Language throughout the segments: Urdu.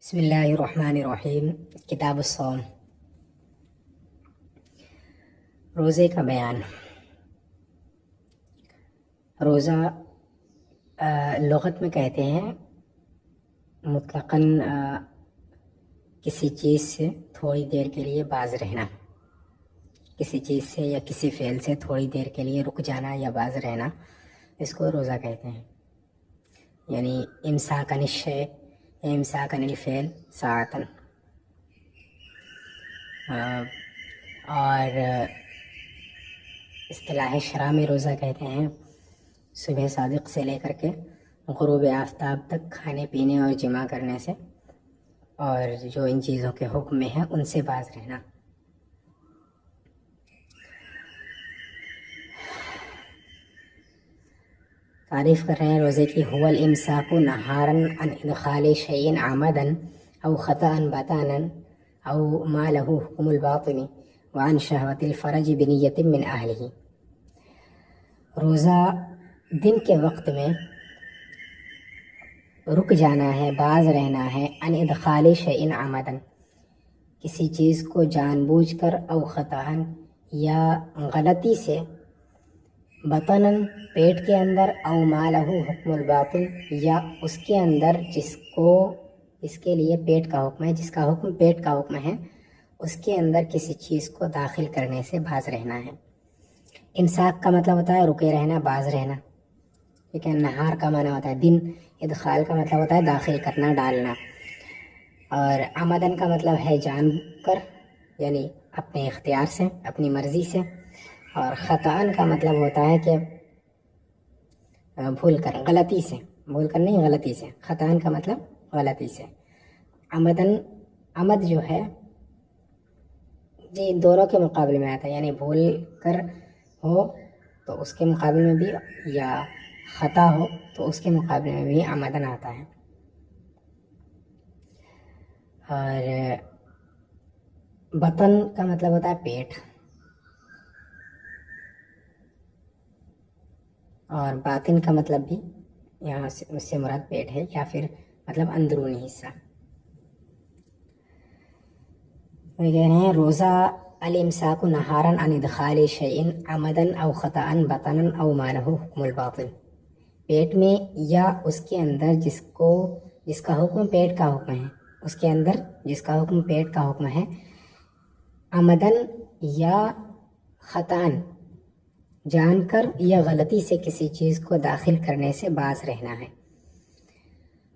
بسم اللہ الرحمن الرحیم۔ کتاب الصوم، روزے کا بیان۔ روزہ لغت میں کہتے ہیں مطلقاً کسی چیز سے تھوڑی دیر کے لیے باز رہنا، کسی چیز سے یا کسی فعل سے تھوڑی دیر کے لیے رک جانا یا باز رہنا، اس کو روزہ کہتے ہیں۔ یعنی امساک عن الشیء، امساک عن الفعل ساعتاً۔ اور اصطلاح شرع میں روزہ کہتے ہیں صبح صادق سے لے کر کے غروب آفتاب تک کھانے پینے اور جماع کرنے سے، اور جو ان چیزوں کے حکم میں ہے ان سے باز رہنا۔ تعریف کر رہے ہیں روزے کی۔ هو الامساک نہارا عن ادخال شیء عمدا او خطأ بطانا او ما له حکم الباطن وعن شہوۃ الفرج بنیت من اہلہ۔ روزہ دن کے وقت میں رک جانا ہے، باز رہنا ہے، عن ادخال شیء عمدا، کسی چیز کو جان بوجھ کر، او خطأ یا غلطی سے، بطناً پیٹ کے اندر، او ما لہ حکم الباطن یا اس کے اندر جس کے لیے پیٹ کا حکم ہے، جس کا حکم پیٹ کا حکم ہے، اس کے اندر کسی چیز کو داخل کرنے سے باز رہنا ہے۔ امساک کا مطلب ہوتا ہے رکے رہنا، باز رہنا، ٹھیک ہے۔ نہار کا معنی ہوتا ہے دن، ادخال کا مطلب ہوتا ہے داخل کرنا، ڈالنا، اور عمدن کا مطلب ہے جان کر، یعنی اپنے اختیار سے، اپنی مرضی سے، اور خطأً کا مطلب ہوتا ہے کہ بھول کر، غلطی سے، بھول کر نہیں، غلطی سے۔ خطأً کا مطلب غلطی سے۔ عمدن، عمد جو ہے جی دونوں کے مقابلے میں آتا ہے، یعنی بھول کر ہو تو اس کے مقابلے میں بھی، یا خطا ہو تو اس کے مقابلے میں بھی عمدن آتا ہے۔ اور بطن کا مطلب ہوتا ہے پیٹ، اور باطن کا مطلب بھی یہاں سے اس سے مراد پیٹ ہے، یا پھر مطلب اندرونی حصہ۔ وہ کہہ رہے ہیں روزہ الامساک نہارا عن ادخال شیء عمدا او خطأ بطنا او ما لہ حکم الباطن، پیٹ میں یا اس کے اندر جس کا حکم پیٹ کا حکم ہے، اس کے اندر جس کا حکم پیٹ کا حکم ہے، عمدن یا خطأً، جان کر یا غلطی سے کسی چیز کو داخل کرنے سے باز رہنا ہے۔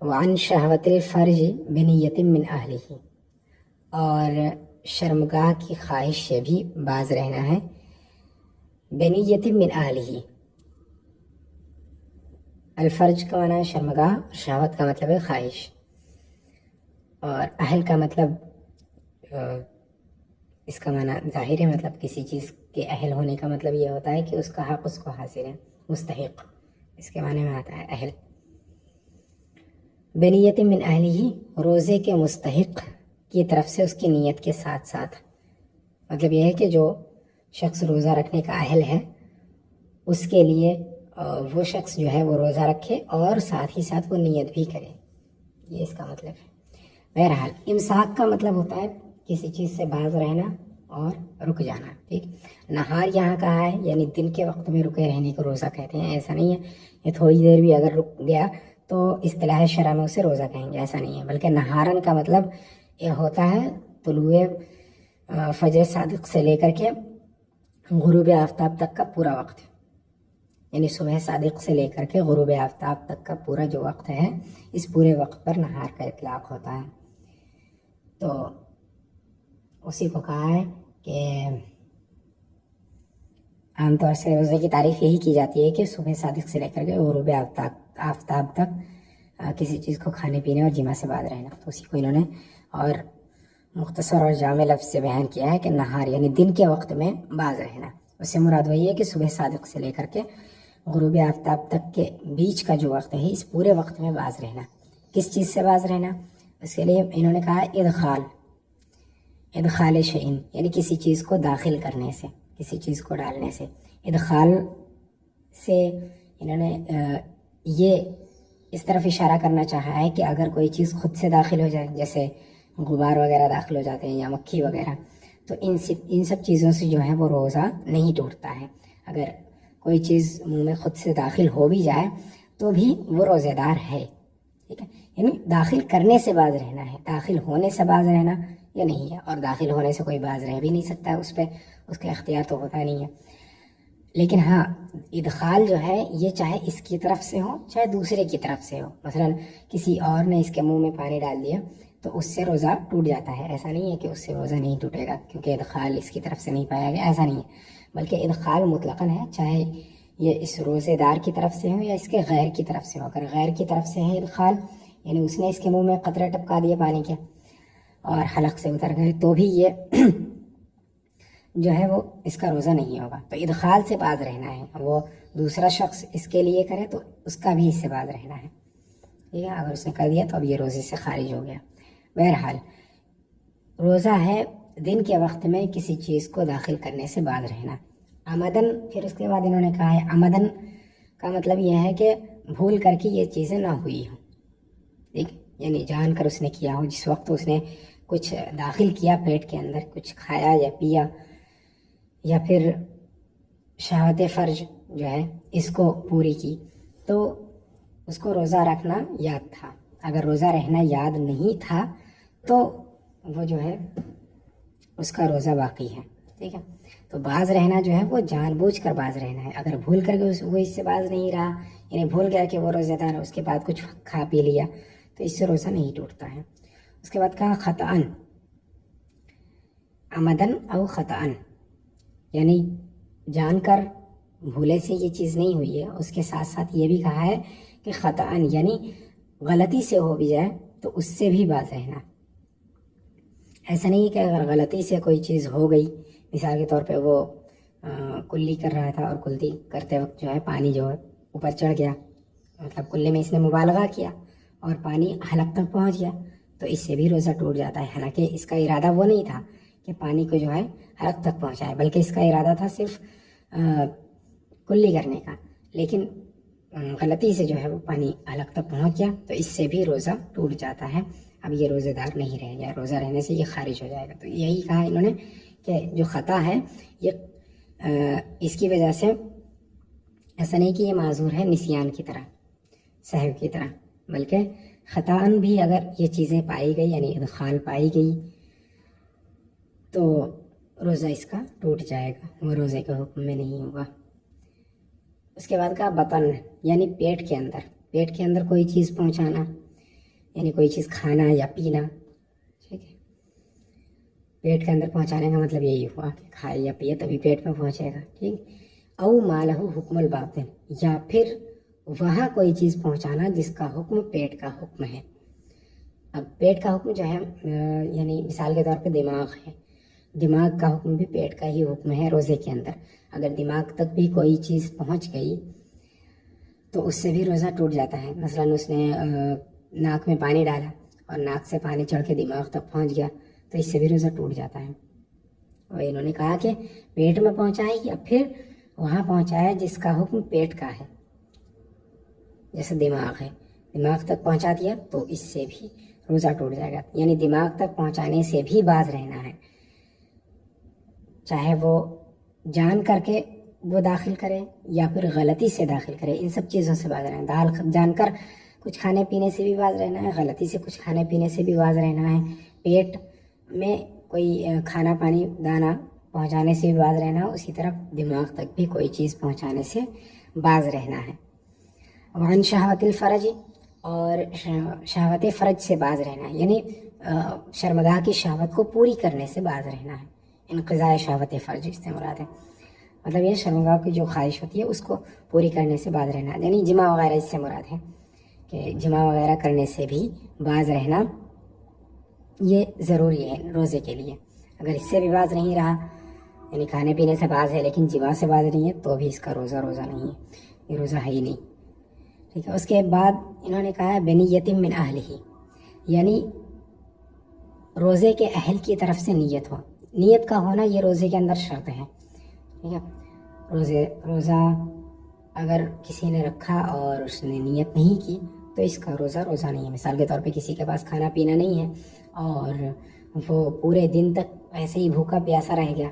وعن شہوۃ الفرج بنیت من اہلہ، اور شرمگاہ کی خواہش سے بھی باز رہنا ہے، بنیت من اہلہ۔ الفرج کا معنی ہے شرمگاہ، شہوت کا مطلب ہے خواہش، اور اہل کا مطلب اس کا معنی ظاہر ہے، مطلب کسی چیز کے اہل ہونے کا مطلب یہ ہوتا ہے کہ اس کا حق اس کو حاصل ہے، مستحق، اس کے معنی میں آتا ہے اہل۔ بنیت من اہلہ، روزے کے مستحق کی طرف سے اس کی نیت کے ساتھ ساتھ، مطلب یہ ہے کہ جو شخص روزہ رکھنے کا اہل ہے اس کے لیے وہ شخص جو ہے وہ روزہ رکھے اور ساتھ ہی ساتھ وہ نیت بھی کرے، یہ اس کا مطلب ہے۔ بہرحال امساک کا مطلب ہوتا ہے کسی چیز سے باز رہنا اور رک جانا، ٹھیک۔ نہار یہاں کہا ہے، یعنی دن کے وقت میں رکے رہنے کو روزہ کہتے ہیں، ایسا نہیں ہے یہ تھوڑی دیر بھی اگر رک گیا تو اصطلاح شرع میں اسے روزہ کہیں گے، ایسا نہیں ہے، بلکہ نہارن کا مطلب یہ ہوتا ہے طلوع فجر صادق سے لے کر کے غروب آفتاب تک کا پورا وقت، یعنی صبح صادق سے لے کر کے غروب آفتاب تک کا پورا جو وقت ہے، اس پورے وقت پر نہار کا اطلاق ہوتا ہے۔ تو اسی کو کہا ہے کہ عام طور سے روزے کی تعریف یہی کی جاتی ہے کہ صبح صادق سے لے کر کے غروب آفتاب تک کسی چیز کو کھانے پینے اور جماع سے باز رہنا، تو اسی کو انہوں نے اور مختصر اور جامع لفظ سے بیان کیا ہے کہ نہار یعنی دن کے وقت میں باز رہنا۔ اس سے مراد وہی ہے کہ صبح صادق سے لے کر کے غروب آفتاب تک کے بیچ کا جو وقت ہے، اس پورے وقت میں باز رہنا۔ کس چیز سے باز رہنا؟ اس کے لیے انہوں نے کہا ادخال شیء، یعنی کسی چیز کو داخل کرنے سے، کسی چیز کو ڈالنے سے۔ ادخال سے انہوں نے یہ اس طرف اشارہ کرنا چاہا ہے کہ اگر کوئی چیز خود سے داخل ہو جائے، جیسے غبار وغیرہ داخل ہو جاتے ہیں یا مکھی وغیرہ، تو ان سب چیزوں سے جو ہے وہ روزہ نہیں ٹوٹتا ہے۔ اگر کوئی چیز منہ میں خود سے داخل ہو بھی جائے تو بھی وہ روزے دار ہے، ٹھیک ہے۔ یعنی داخل کرنے سے باز رہنا ہے، داخل ہونے سے باز رہنا یا نہیں ہے، اور داخل ہونے سے کوئی باز رہ بھی نہیں سکتا، اس پہ اس کا اختیار تو ہوتا نہیں ہے۔ لیکن ہاں، ادخال جو ہے یہ چاہے اس کی طرف سے ہو چاہے دوسرے کی طرف سے ہو، مثلا کسی اور نے اس کے منہ میں پانی ڈال دیا تو اس سے روزہ ٹوٹ جاتا ہے۔ ایسا نہیں ہے کہ اس سے روزہ نہیں ٹوٹے گا کیونکہ ادخال اس کی طرف سے نہیں پایا گیا، ایسا نہیں ہے، بلکہ ادخال مطلقاً ہے، چاہے یہ اس روزے دار کی طرف سے ہو یا اس کے غیر کی طرف سے ہو۔ اگر غیر کی طرف سے ہے ادخال، یعنی اس نے اس کے منہ میں قطرے ٹپکا دیے پانی کے اور حلق سے اتر گئے، تو بھی یہ جو ہے وہ اس کا روزہ نہیں ہوگا۔ تو ادخال سے باز رہنا ہے، وہ دوسرا شخص اس کے لیے کرے تو اس کا بھی اس سے باز رہنا ہے، ٹھیک ہے۔ اگر اس نے کر دیا تو اب یہ روزے سے خارج ہو گیا۔ بہرحال روزہ ہے دن کے وقت میں کسی چیز کو داخل کرنے سے باز رہنا۔ عمدن، پھر اس کے بعد انہوں نے کہا ہے عمدن کا مطلب یہ ہے کہ بھول کر کے یہ چیزیں نہ ہوئی ہوں، ٹھیک، یعنی جان کر اس نے کیا ہو، جس وقت اس نے کچھ داخل کیا پیٹ کے اندر، کچھ کھایا یا پیا یا پھر شہوت فرج جو ہے اس کو پوری کی، تو اس کو روزہ رکھنا یاد تھا۔ اگر روزہ رہنا یاد نہیں تھا تو وہ جو ہے اس کا روزہ باقی ہے، ٹھیک ہے۔ تو باز رہنا جو ہے وہ جان بوجھ کر باز رہنا ہے۔ اگر بھول کر کے وہ اس سے باز نہیں رہا، یعنی بھول گیا کہ وہ روزہ دار ہے، اس کے بعد کچھ کھا پی لیا، تو اس سے روزہ نہیں ٹوٹتا ہے۔ اس کے بعد کہا خطأً، عمدن او خطأً، یعنی جان کر بھولے سے یہ چیز نہیں ہوئی ہے۔ اس کے ساتھ ساتھ یہ بھی کہا ہے کہ خطأً یعنی غلطی سے ہو بھی جائے تو اس سے بھی باز رہنا۔ ایسا نہیں کہ اگر غلطی سے کوئی چیز ہو گئی، مثال کے طور پہ وہ کلی کر رہا تھا اور کلی کرتے وقت جو ہے پانی جو ہے اوپر چڑھ گیا، مطلب کلے میں اس نے مبالغہ کیا اور پانی حلق تک پہنچ گیا، تو اس سے بھی روزہ ٹوٹ جاتا ہے۔ حالانکہ اس کا ارادہ وہ نہیں تھا کہ پانی کو جو ہے حلق تک پہنچائے، بلکہ اس کا ارادہ تھا صرف کلی کرنے کا، لیکن غلطی سے جو ہے وہ پانی حلق تک پہنچ گیا تو اس سے بھی روزہ ٹوٹ جاتا ہے۔ اب یہ روزہ دار نہیں رہ گیا، روزہ رہنے سے یہ خارج ہو جائے گا۔ تو یہی کہا انہوں نے کہ جو خطا ہے یہ اس کی وجہ سے ایسا نہیں کہ یہ معذور ہے نسیان کی طرح، سہو کی طرح، بلکہ خطاً بھی اگر یہ چیزیں پائی گئی، یعنی ادخال پائی گئی، تو روزہ اس کا ٹوٹ جائے گا، وہ روزے کے حکم میں نہیں ہوگا۔ اس کے بعد کہا بطن، یعنی پیٹ کے اندر، پیٹ کے اندر کوئی چیز پہنچانا، یعنی کوئی چیز کھانا یا پینا، ٹھیک ہے۔ پیٹ کے اندر پہنچانے کا مطلب یہی ہوا کہ کھائے یا پیے تبھی پیٹ میں پہنچے گا، ٹھیک۔ او مالہ حکم الباطن، یا پھر وہاں کوئی چیز پہنچانا جس کا حکم پیٹ کا حکم ہے۔ اب پیٹ کا حکم جو ہے یعنی مثال کے طور پہ دماغ ہے، دماغ کا حکم بھی پیٹ کا ہی حکم ہے روزے کے اندر۔ اگر دماغ تک بھی کوئی چیز پہنچ گئی تو اس سے بھی روزہ ٹوٹ جاتا ہے۔ مثلاً اس نے ناک میں پانی ڈالا اور ناک سے پانی چڑھ کے دماغ تک پہنچ گیا تو اس سے بھی روزہ ٹوٹ جاتا ہے۔ اور انہوں نے کہا کہ پیٹ میں پہنچائے یا پھر وہاں پہنچایا جس کا حکم پیٹ کا ہے، جیسے دماغ ہے، دماغ تک پہنچا دیا تو اس سے بھی روزہ ٹوٹ جائے گا۔ یعنی دماغ تک پہنچانے سے بھی باز رہنا ہے، چاہے وہ جان کر کے وہ داخل کرے یا پھر غلطی سے داخل کرے، ان سب چیزوں سے باز رہنا ہے۔ جان کر کچھ کھانے پینے سے بھی باز رہنا ہے، غلطی سے کچھ کھانے پینے سے بھی باز رہنا ہے، پیٹ میں کوئی کھانا پانی دانا پہنچانے سے بھی باز رہنا ہے، اسی طرح دماغ تک بھی کوئی چیز پہنچانے سے باز رہنا ہے۔ وعن شہوت الفرج، اور شہوت فرج سے باز رہنا ہے، یعنی شرمگاہ کی شہوت کو پوری کرنے سے باز رہنا ہے۔ انقضاء شہوت فرج اس سے مراد ہے، مطلب یہ شرمگاہ کی جو خواہش ہوتی ہے اس کو پوری کرنے سے باز رہنا ہے، یعنی جماع وغیرہ اس سے مراد ہے کہ جماع وغیرہ کرنے سے بھی باز رہنا یہ ضروری ہے روزے کے لیے۔ اگر اس سے بھی باز نہیں رہا، یعنی کھانے پینے سے باز ہے لیکن جماع سے باز نہیں ہے، تو بھی اس کا روزہ نہیں ہے، یہ روزہ ہے ہی نہیں، ٹھیک ہے۔ اس کے بعد انہوں نے کہا ہے بنیت من اہلہ، یعنی روزے کے اہل کی طرف سے نیت ہو، نیت کا ہونا یہ روزے کے اندر شرط ہے، ٹھیک ہے۔ روزہ اگر کسی نے رکھا اور اس نے نیت نہیں کی تو اس کا روزہ روزہ نہیں ہے. مثال کے طور پہ کسی کے پاس کھانا پینا نہیں ہے اور وہ پورے دن تک ایسے ہی بھوکا پیاسا رہ گیا,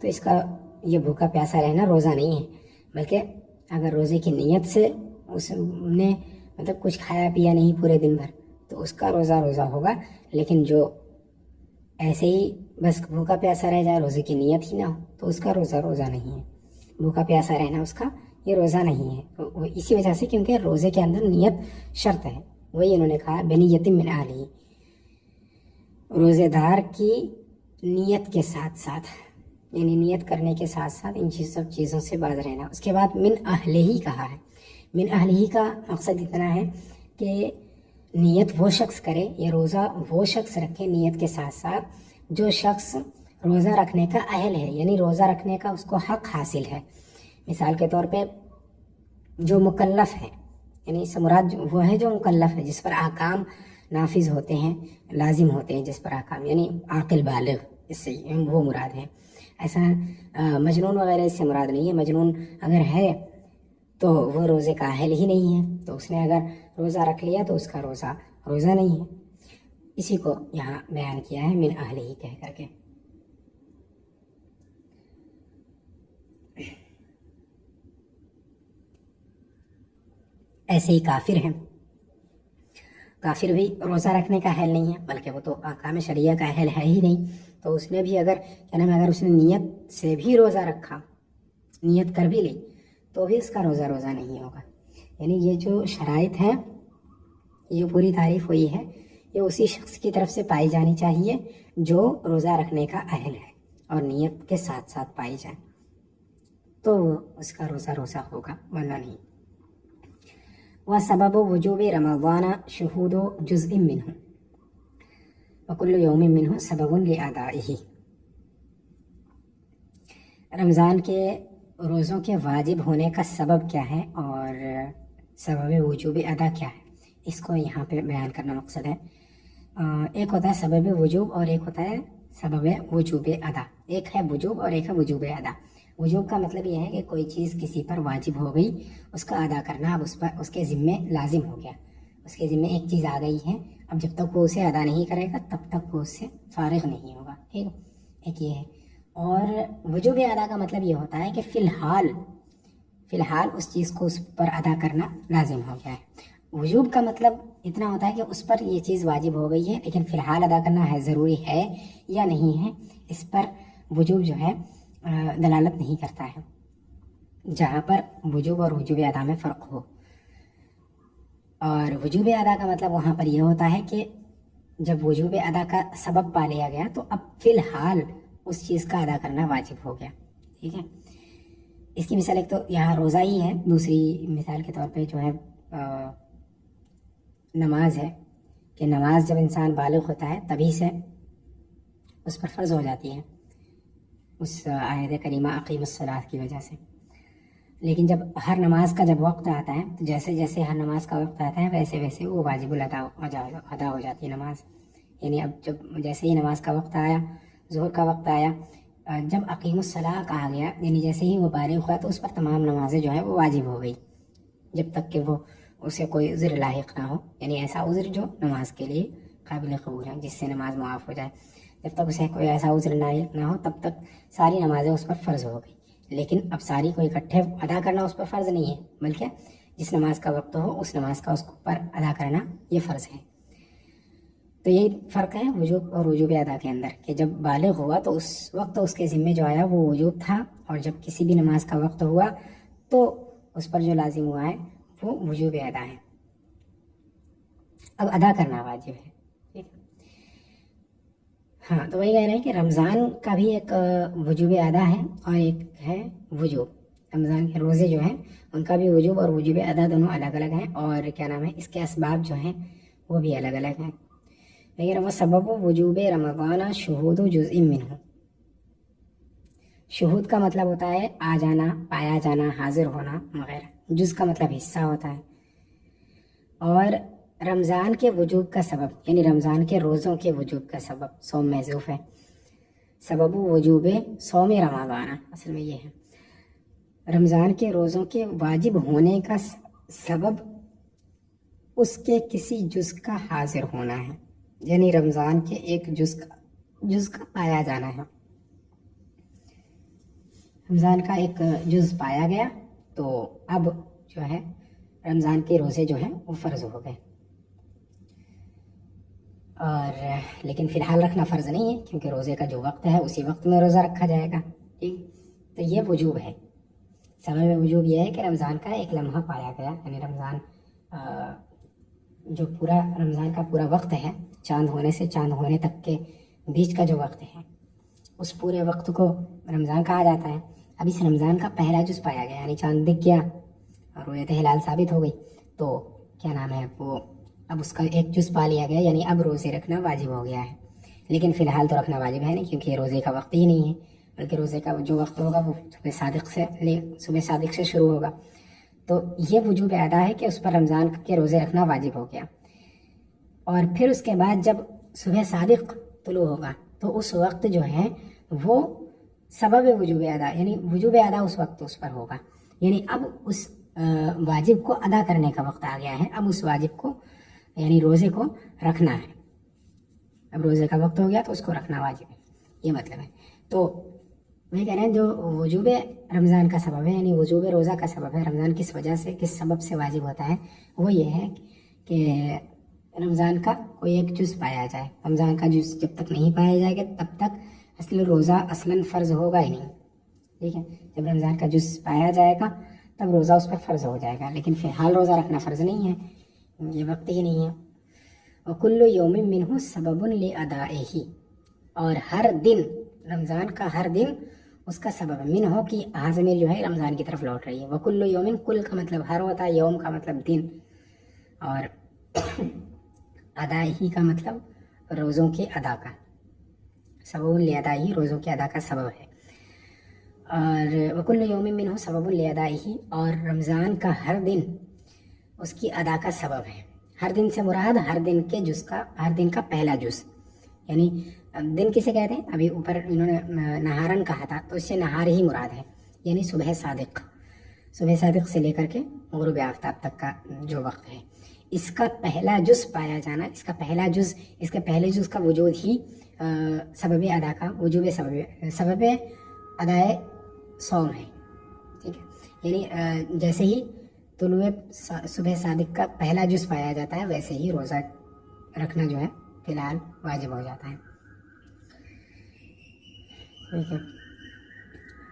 تو اس کا یہ بھوکا پیاسا رہنا روزہ نہیں ہے, بلکہ اگر روزے کی نیت سے اس نے مطلب کچھ کھایا پیا نہیں پورے دن بھر تو اس کا روزہ روزہ ہوگا. لیکن جو ایسے ہی بس بھوکا پیاسا رہ جائے, روزے کی نیت ہی نہ ہو, تو اس کا روزہ روزہ نہیں ہے. بھوکا پیاسا رہنا اس کا یہ روزہ نہیں ہے, اسی وجہ سے کیونکہ روزے کے اندر نیت شرط ہے. وہی انہوں نے کہا بنیت من اہلہ, روزے دار کی نیت کے ساتھ ساتھ, یعنی نیت کرنے کے ساتھ ساتھ ان سب چیزوں سے باز رہنا. اس کے بعد من اہلہ کہا ہے. من اہلہ کا مقصد اتنا ہے کہ نیت وہ شخص کرے یا روزہ وہ شخص رکھے نیت کے ساتھ ساتھ جو شخص روزہ رکھنے کا اہل ہے, یعنی روزہ رکھنے کا اس کو حق حاصل ہے. مثال کے طور پہ جو مکلف ہے, یعنی اس سے مراد وہ ہے جو مکلف ہے, جس پر احکام نافذ ہوتے ہیں, لازم ہوتے ہیں جس پر احکام, یعنی عاقل بالغ, اس سے وہ مراد ہے. ایسا مجنون وغیرہ اس سے مراد نہیں ہے. مجنون اگر ہے تو وہ روزے کا اہل ہی نہیں ہے, تو اس نے اگر روزہ رکھ لیا تو اس کا روزہ روزہ نہیں ہے. اسی کو یہاں بیان کیا ہے من اہلہ کہہ کر کے. ایسے ہی کافر ہیں. کافر بھی روزہ رکھنے کا اہل نہیں ہے, بلکہ وہ تو احکام شریعہ کا اہل ہے ہی نہیں. تو اس نے بھی اگر اگر اس نے نیت سے بھی روزہ رکھا, نیت کر بھی لی, تو بھی اس کا روزہ روزہ نہیں ہوگا. یعنی یہ جو شرائط ہیں, یہ پوری تعریف ہوئی ہے, یہ اسی شخص کی طرف سے پائی جانی چاہیے جو روزہ رکھنے کا اہل ہے اور نیت کے ساتھ ساتھ پائی جائے, تو اس کا روزہ روزہ ہوگا, ورنہ نہیں. وسبب وجوب رمضان شهود جزء منه وكل يوم منه سبب لأدائه. رمضان کے روزوں کے واجب ہونے کا سبب کیا ہے اور سبب وجوب ادا کیا ہے, اس کو یہاں پہ بیان کرنا مقصد ہے. ایک ہوتا ہے سبب وجوب اور ایک ہوتا ہے سبب وجوب ادا. ایک ہے وجوب اور ایک ہے وجوب ادا. وجوب کا مطلب یہ ہے کہ کوئی چیز کسی پر واجب ہو گئی, اس کا ادا کرنا اب اس کے ذمے لازم ہو گیا. اس کے ذمے ایک چیز آ گئی ہے, اب جب تک وہ اسے ادا نہیں کرے گا تب تک وہ اس سے فارغ نہیں ہوگا. ٹھیک ہے, ایک یہ ہے. اور وجوب ادا کا مطلب یہ ہوتا ہے کہ فی الحال اس چیز کو اس پر ادا کرنا لازم ہو گیا ہے. وجوب کا مطلب اتنا ہوتا ہے کہ اس پر یہ چیز واجب ہو گئی ہے, لیکن فی الحال ادا کرنا ہے ضروری ہے یا نہیں ہے, اس پر وجوب جو ہے دلالت نہیں کرتا ہے. جہاں پر وجوب اور وجوب ادا میں فرق ہو. اور وجوب ادا کا مطلب وہاں پر یہ ہوتا ہے کہ جب وجوب ادا کا سبب پا لیا گیا تو اب فی الحال اس چیز کا ادا کرنا واجب ہو گیا. ٹھیک ہے, اس کی مثال ایک تو یہاں روزہ ہی ہے, دوسری مثال کے طور پہ جو ہے نماز ہے, کہ نماز جب انسان بالغ ہوتا ہے تبھی سے اس پر فرض ہو جاتی ہے اس آیت کریمہ اقیم الصلاۃ کی وجہ سے. لیکن جب ہر نماز کا جب وقت آتا ہے تو جیسے جیسے ہر نماز کا وقت آتا ہے ویسے ویسے وہ واجب الادا ادا ہو جاتی ہے نماز. یعنی اب جب جیسے ہی نماز کا وقت آیا, ظہر کا وقت آیا, جب اقیم الصلاۃ کہا گیا, یعنی جیسے ہی وہ بالغ ہوا تو اس پر تمام نمازیں جو ہے وہ واجب ہو گئی, جب تک کہ وہ اسے کوئی عذر لاحق نہ ہو, یعنی ایسا عذر جو نماز کے لیے قابل قبول ہے, جس سے نماز معاف ہو جائے. جب تک اسے کوئی ایسا عذر لاحق نہ ہو تب تک ساری نمازیں اس پر فرض ہو گئی. لیکن اب ساری کو اکٹھے ادا کرنا اس پر فرض نہیں ہے, بلکہ جس نماز کا وقت ہو اس نماز کا اس پر ادا کرنا یہ فرض ہے. تو یہ فرق ہے وجوب اور وجوب ادا کے اندر, کہ جب بالغ ہوا تو اس وقت اس کے ذمے جو آیا وہ وجوب تھا, اور جب کسی بھی نماز کا وقت ہوا تو اس پر جو لازم ہوا ہے وہ وجوب ادا ہے. اب ادا کرنا واجب ہے. ہاں, تو وہی کہہ رہے ہیں کہ رمضان کا بھی ایک وجوب ادا ہے اور ایک ہے وجوب. رمضان کے روزے جو ہیں ان کا بھی وجوب اور وجوب ادا دونوں الگ الگ ہیں, اور کیا نام ہے اس کے اسباب جو ہیں وہ بھی الگ الگ ہیں. لیکن وہ سبب وجوب رمضان شہود جزء منہ. شہود کا مطلب ہوتا ہے آ جانا, پایا جانا, حاضر ہونا وغیرہ. جز کا مطلب حصہ ہوتا ہے. اور رمضان کے وجوب کا سبب, یعنی رمضان کے روزوں کے وجوب کا سبب, صوم محذوف ہے. سبب وجوب صوم رمضان, اصل میں یہ ہے رمضان کے روزوں کے واجب ہونے کا سبب اس کے کسی جز کا حاضر ہونا ہے، یعنی رمضان کے ایک جز کا پایا جانا ہے. رمضان کا ایک جز پایا گیا تو اب جو ہے رمضان کے روزے جو ہیں وہ فرض ہو گئے. اور لیکن فی الحال رکھنا فرض نہیں ہے، کیونکہ روزے کا جو وقت ہے اسی وقت میں روزہ رکھا جائے گا. ٹھیک، تو یہ وجوب ہے. سبب وجوب یہ ہے کہ رمضان کا ایک لمحہ پایا گیا، یعنی رمضان جو پورا رمضان کا پورا وقت ہے، چاند ہونے سے چاند ہونے تک کے بیچ کا جو وقت ہے، اس پورے وقت کو رمضان کہا جاتا ہے. اب اس رمضان کا پہلا جز پایا گیا، یعنی چاند دکھ گیا اور رؤیت ہلال ثابت ہو گئی، تو کیا نام ہے وہ اب اس کا ایک جز پا لیا گیا، یعنی اب روزے رکھنا واجب ہو گیا ہے. لیکن فی الحال تو رکھنا واجب ہے نہیں، کیونکہ یہ روزے کا وقت ہی نہیں ہے، بلکہ روزے کا جو وقت ہوگا وہ صبح صادق سے شروع ہوگا. تو یہ وجوب ادا ہے کہ اس پر رمضان کے روزے رکھنا واجب ہو گیا. اور پھر اس کے بعد جب صبح صادق طلوع ہوگا تو اس وقت جو ہے وہ سبب وجوب ادا، یعنی وجوب ادا اس وقت اس پر ہوگا، یعنی اب اس واجب کو ادا کرنے کا وقت آ گیا ہے. اب اس واجب کو یعنی روزے کو رکھنا ہے. اب روزے کا وقت ہو گیا تو اس کو رکھنا واجب ہے، یہ مطلب ہے. تو میں کہہ رہے ہیں جو وجوب رمضان کا سبب ہے، یعنی وجوب روزہ کا سبب ہے، رمضان کس وجہ سے کس سبب سے واجب ہوتا ہے، وہ یہ ہے کہ رمضان کا کوئی ایک جز پایا جائے. رمضان کا جز جب تک نہیں پایا جائے گا تب تک اصل روزہ اصلاً فرض ہوگا ہی نہیں. ٹھیک ہے، جب رمضان کا جز پایا جائے گا تب روزہ اس پر فرض ہو جائے گا، لیکن فی الحال روزہ رکھنا فرض نہیں ہے، یہ وقت ہی نہیں ہے. وَكُلُّ يَوْمٍ مِّنْهُ سَبَبٌ لِأَدَائِهِ، اور ہر دن، رمضان کا ہر دن اس کا سبب ہے. من ہو کہ ضمیر جو ہے رمضان کی طرف لوٹ رہی ہے. وَكُلُّ يَوْمٍ، کل کا مطلب ہر ہوتا ہے، یوم کا مطلب دن، اور ادائہی کا مطلب روزوں کے ادا کا. سبب لِأَدَائِهِ روزوں کے ادا کا سبب ہے. اور وَكُلُّ يَوْمٍ مِّنْهُ سَبَبٌ لِأَدَائِهِ، اور رمضان کا ہر دن اس کی ادا کا سبب ہے. ہر دن سے مراد ہر دن کے جز کا، ہر دن کا پہلا جز، یعنی دن کسے کہتے ہیں؟ ابھی اوپر انہوں نے نہارن کہا تھا، تو اس سے نہار ہی مراد ہے، یعنی صبح صادق سے لے کر کے غروب آفتاب تک کا جو وقت ہے. اس کا پہلا جز پایا جانا، اس کا پہلا جز، اس کے پہلے جز کا وجود ہی سبب ادا کا وجوب سبب ادائے صوم ہے. ٹھیک ہے، یعنی جیسے ہی طلوع صبح صادق کا پہلا جز پایا جاتا ہے، ویسے ہی روزہ رکھنا جو ہے فی الحال واجب ہو جاتا ہے. ٹھیک ہے،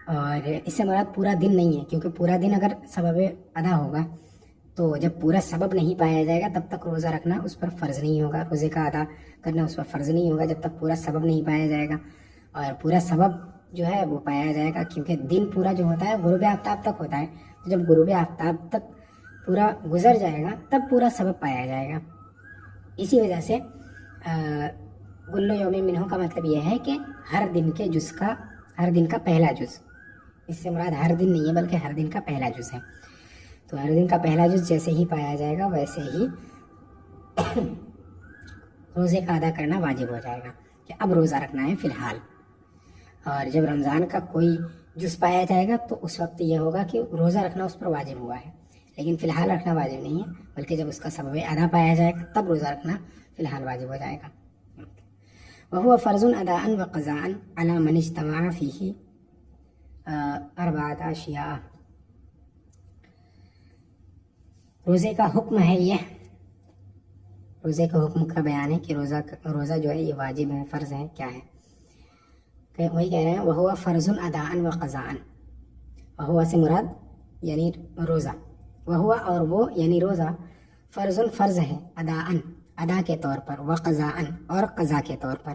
اور اس سے مراد پورا دن نہیں ہے، کیونکہ پورا دن اگر سبب ادا ہوگا تو جب پورا سبب نہیں پایا جائے گا تب تک روزہ رکھنا اس پر فرض نہیں ہوگا، روزے کا ادا کرنا اس پر فرض نہیں ہوگا جب تک پورا سبب نہیں پایا جائے گا. اور پورا سبب جو ہے وہ پایا جائے گا، کیونکہ دن پورا جو ہوتا ہے غروب آفتاب تک ہوتا ہے. تو جب غروب آفتاب تک پورا گزر جائے گا تب پورا سبب پایا جائے گا. اسی وجہ سے کل یوم منہ کا مطلب یہ ہے کہ ہر دن کے جز کا، ہر دن کا پہلا جز، اس سے مراد ہر دن نہیں ہے بلکہ ہر دن کا پہلا جز ہے. تو ہر دن کا پہلا جز جیسے ہی پایا جائے گا ویسے ہی روزے کا ادا کرنا واجب ہو جائے گا کہ اب روزہ رکھنا ہے فی الحال. اور جب رمضان کا کوئی جز پایا جائے گا تو اس وقت یہ ہوگا کہ روزہ رکھنا اس پر واجب ہوا ہے، لیکن فی الحال رکھنا واجب نہیں ہے، بلکہ جب اس کا سبب ادا پایا جائے گا تب روزہ رکھنا فی الحال واجب ہو جائے گا. وَهُوَ فَرْضٌ أَدَاءً وَقَضَاءً عَلَى مَنِ اجْتَمَعَ فِيهِ أَرْبَعَةَ أَشْيَاءَ. روزے کا حکم ہے، یہ روزے کا حکم کا بیان ہے کہ روزہ جو ہے یہ واجب ہے، فرض ہے، کیا ہے؟ وہی کہہ رہے ہیں وَهُوَ فَرْضٌ أَدَاءً وَقَضَاءً. وَهُوَ سے مراد یعنی روزہ، وَهُوَ اور وہ یعنی روزہ، فرض فرض ہے، اداءً ادا کے طور پر، وقضاءً اور قضا کے طور پر.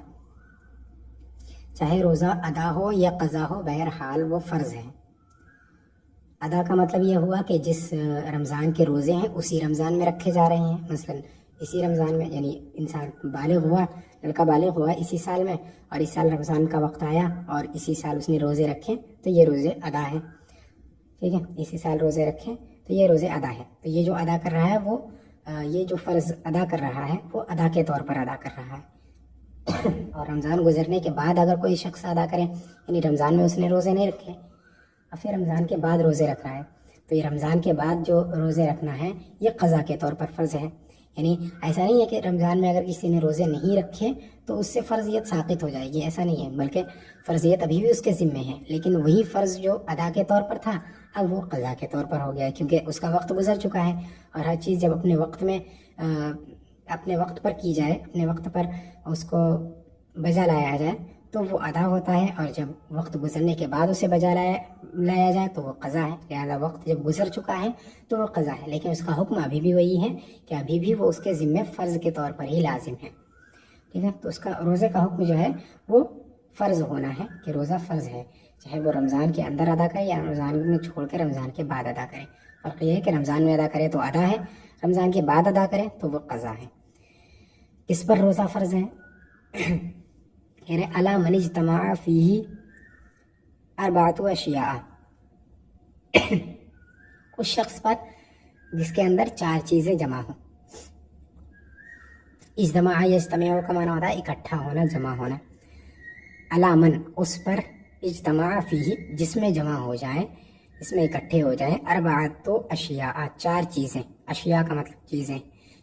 چاہے روزہ ادا ہو یا قضا ہو، بہرحال وہ فرض ہے. ادا کا مطلب یہ ہوا کہ جس رمضان کے روزے ہیں اسی رمضان میں رکھے جا رہے ہیں. مثلا اسی رمضان میں، یعنی انسان بالغ ہوا، لڑکا بالغ ہوا اسی سال میں، اور اس سال رمضان کا وقت آیا اور اسی سال اس نے روزے رکھے تو یہ روزے ادا ہے. ٹھیک ہے، اسی سال روزے رکھے تو یہ روزے ادا ہے. تو یہ جو ادا کر رہا ہے وہ یہ جو فرض ادا کر رہا ہے وہ ادا کے طور پر ادا کر رہا ہے. اور رمضان گزرنے کے بعد اگر کوئی شخص ادا کرے، یعنی رمضان میں اس نے روزے نہیں رکھے اور پھر رمضان کے بعد روزے رکھ رہا ہے، تو یہ رمضان کے بعد جو روزے رکھنا ہے یہ قضا کے طور پر فرض ہے. یعنی ایسا نہیں ہے کہ رمضان میں اگر کسی نے روزے نہیں رکھے تو اس سے فرضیت ساقط ہو جائے گی، ایسا نہیں ہے، بلکہ فرضیت ابھی بھی اس کے ذمے ہے، لیکن وہی فرض جو ادا کے طور پر تھا اب وہ قضا کے طور پر ہو گیا ہے، کیونکہ اس کا وقت گزر چکا ہے۔ اور ہر چیز جب اپنے وقت پر کی جائے، اپنے وقت پر اس کو بجا لایا جائے تو وہ ادا ہوتا ہے، اور جب وقت گزرنے کے بعد اسے بجا لایا جائے تو وہ قضا ہے۔ لہذا وقت جب گزر چکا ہے تو وہ قضا ہے، لیکن اس کا حکم ابھی بھی وہی ہے کہ ابھی بھی وہ اس کے ذمے فرض کے طور پر ہی لازم ہے، ٹھیک ہے۔ تو اس کا روزے کا حکم جو ہے وہ فرض ہونا ہے کہ روزہ فرض ہے، چاہے وہ رمضان کے اندر ادا کرے یا رمضان میں چھوڑ کے رمضان کے بعد ادا کرے۔ فرق یہ ہے کہ رمضان میں ادا کرے تو ادا ہے، رمضان کے بعد ادا کرے تو وہ قضا ہے۔ کس پر روزہ فرض ہے؟ یعنی الا من اجتمع فیہ اربعۃ اشیاء، اس شخص پر جس کے اندر 4 چیزیں جمع ہوں۔ اجتماع یجتمع کا معنی ہوتا ہے اکٹھا ہونا، جمع ہونا۔ الا من، اس پر، اجتماع فیہ، جس میں جمع ہو جائیں، اس میں اکٹھے ہو جائیں، اربعۃ اشیاء، 4 چیزیں۔ اشیاء کا مطلب چیزیں،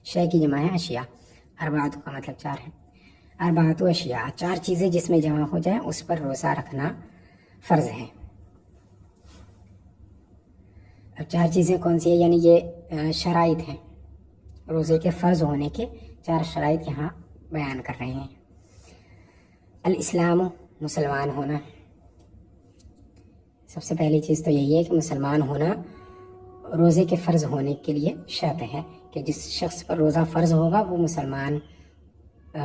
شے کی جمع ہے اشیاء، اربعۃ کا مطلب 4 ہے۔ اربعۃ اشیاء، 4 چیزیں جس میں جمع ہو جائیں اس پر روزہ رکھنا فرض ہے۔ اب 4 چیزیں کون سی ہیں؟ یعنی یہ شرائط ہیں، روزے کے فرض ہونے کے 4 شرائط یہاں بیان کر رہے ہیں۔ الاسلام، مسلمان ہونا، سب سے پہلی چیز تو یہی ہے کہ مسلمان ہونا روزے کے فرض ہونے کے لیے شرط ہے کہ جس شخص پر روزہ فرض ہوگا وہ مسلمان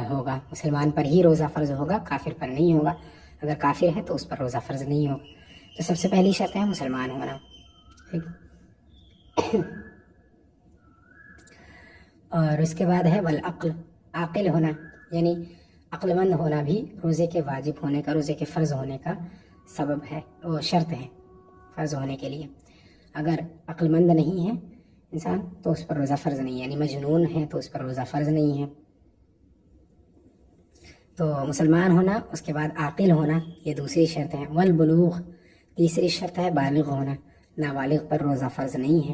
ہوگا، مسلمان پر ہی روزہ فرض ہوگا، کافر پر نہیں ہوگا۔ اگر کافر ہے تو اس پر روزہ فرض نہیں ہوگا۔ تو سب سے پہلی شرط ہے مسلمان ہونا، ٹھیک۔ اور اس کے بعد ہے والعقل، عاقل ہونا، یعنی عقل مند ہونا بھی روزے کے واجب ہونے کا، روزے کے فرض ہونے کا سبب ہے، وہ شرط ہے فرض ہونے کے لیے۔ اگر عقل مند نہیں ہے انسان تو اس پر روزہ فرض نہیں ہے، یعنی مجنون ہے تو اس پر روزہ فرض نہیں ہے۔ تو مسلمان ہونا، اس کے بعد عاقل ہونا، یہ دوسری شرط ہے۔ والبلوغ، تیسری شرط ہے بالغ ہونا، نابالغ پر روزہ فرض نہیں ہے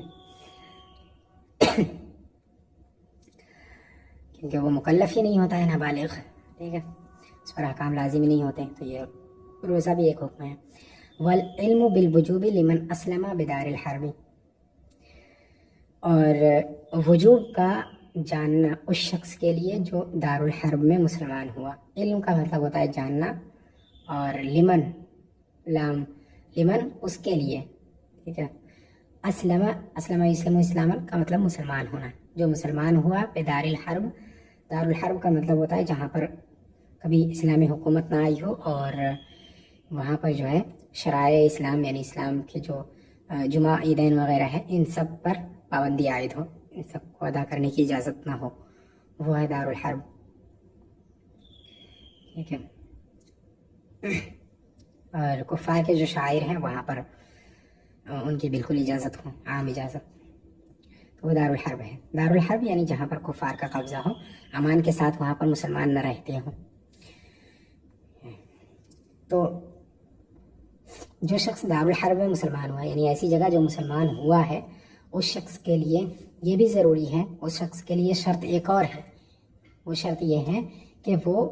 کیونکہ وہ مکلف ہی نہیں ہوتا ہے نابالغ، ٹھیک ہے، اس پر احکام لازم نہیں ہوتے، تو یہ روزہ بھی ایک حکم ہے۔ والعلم بالوجوب لمن اسلم بدار الحرب، اور وجوب کا جاننا اس شخص کے لیے جو دار الحرب میں مسلمان ہوا۔ علم کا مطلب ہوتا ہے جاننا، اور لمن، لام لمن، اس کے لیے، ٹھیک ہے۔ اسلم، اسلم یسلم اسلاما کا مطلب مسلمان ہونا، جو مسلمان ہوا بدار الحرب، دار الحرب کا مطلب ہوتا ہے جہاں پر کبھی اسلامی حکومت نہ آئی ہو، اور وہاں پر جو ہے شرائع اسلام، یعنی اسلام کے جو جمعہ، عیدین وغیرہ ہے، ان سب پر پابندی عائد ہو، ان سب کو ادا کرنے کی اجازت نہ ہو، وہ ہے دار الحرب، ٹھیک ہے۔ اور کفار کے جو شاعر ہیں وہاں پر ان کی بالکل اجازت ہو، عام اجازت، تو وہ دار الحرب ہے۔ دار الحرب یعنی جہاں پر کفار کا قبضہ ہو، امان کے ساتھ وہاں پر مسلمان نہ رہتے ہوں۔ تو جو شخص دار الحرب میں مسلمان ہوا، یعنی ایسی جگہ جو مسلمان ہوا ہے، اس شخص کے لیے یہ بھی ضروری ہے، اس شخص کے لیے شرط ایک اور ہے، وہ شرط یہ ہے کہ وہ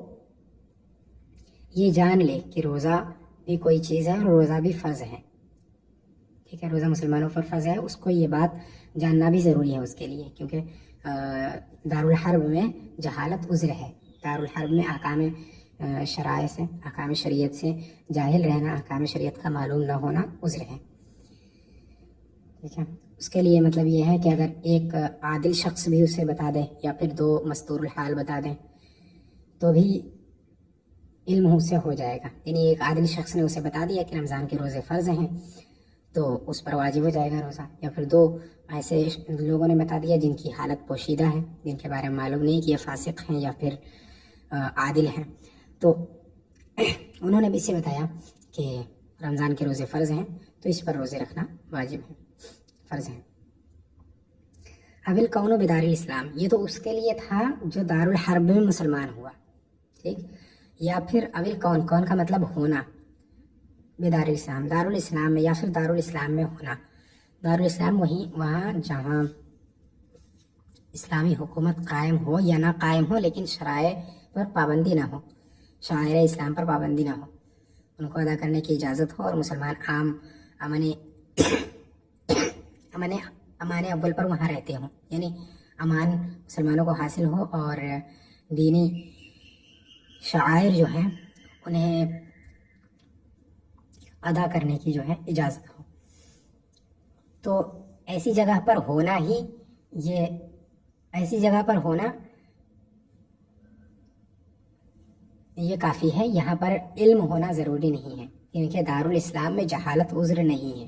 یہ جان لے کہ روزہ بھی کوئی چیز ہے اور روزہ بھی فرض ہے، ٹھیک ہے، روزہ مسلمانوں پر فرض ہے، اس کو یہ بات جاننا بھی ضروری ہے اس کے لیے، کیونکہ دار الحرب میں جہالت عذر ہے، دار الحرب میں احکام شرائع سے، احکام شریعت سے جاہل رہنا، احکام شریعت کا معلوم نہ ہونا عذر ہے، ٹھیک ہے۔ اس کے لیے مطلب یہ ہے کہ اگر ایک عادل شخص بھی اسے بتا دے یا پھر 2 مستور الحال بتا دیں تو بھی علم اس سے ہو جائے گا، یعنی ایک عادل شخص نے اسے بتا دیا کہ رمضان کے روزے فرض ہیں تو اس پر واجب ہو جائے گا روزہ، یا پھر 2 ایسے لوگوں نے بتا دیا جن کی حالت پوشیدہ ہے، جن کے بارے میں معلوم نہیں کہ یہ فاسق ہیں یا پھر عادل ہیں، تو انہوں نے بھی اسے بتایا کہ رمضان کے روزے فرض ہیں تو اس پر روزے رکھنا واجب ہے، فرض ہے۔ اول کون بدار الاسلام، یہ تو اس کے لیے تھا جو دار الحرب میں مسلمان ہوا، ٹھیک، یا پھر اول کون، کون کا مطلب ہونا، بدار الاسلام، دار الاسلام میں، یا پھر دار الاسلام میں ہونا۔ دار الاسلام وہاں جہاں اسلامی حکومت قائم ہو یا نہ قائم ہو، لیکن شرائع پر پابندی نہ ہو، شاعر اسلام پر پابندی نہ ہو، ان کو ادا کرنے کی اجازت ہو، اور مسلمان عام امان اول پر وہاں رہتے ہوں، یعنی امان مسلمانوں کو حاصل ہو اور دینی شعائر جو ہیں انہیں ادا کرنے کی جو ہے اجازت ہو۔ تو ایسی جگہ پر ہونا یہ کافی ہے، یہاں پر علم ہونا ضروری نہیں ہے، کیونکہ دارالاسلام میں جہالت عذر نہیں ہے۔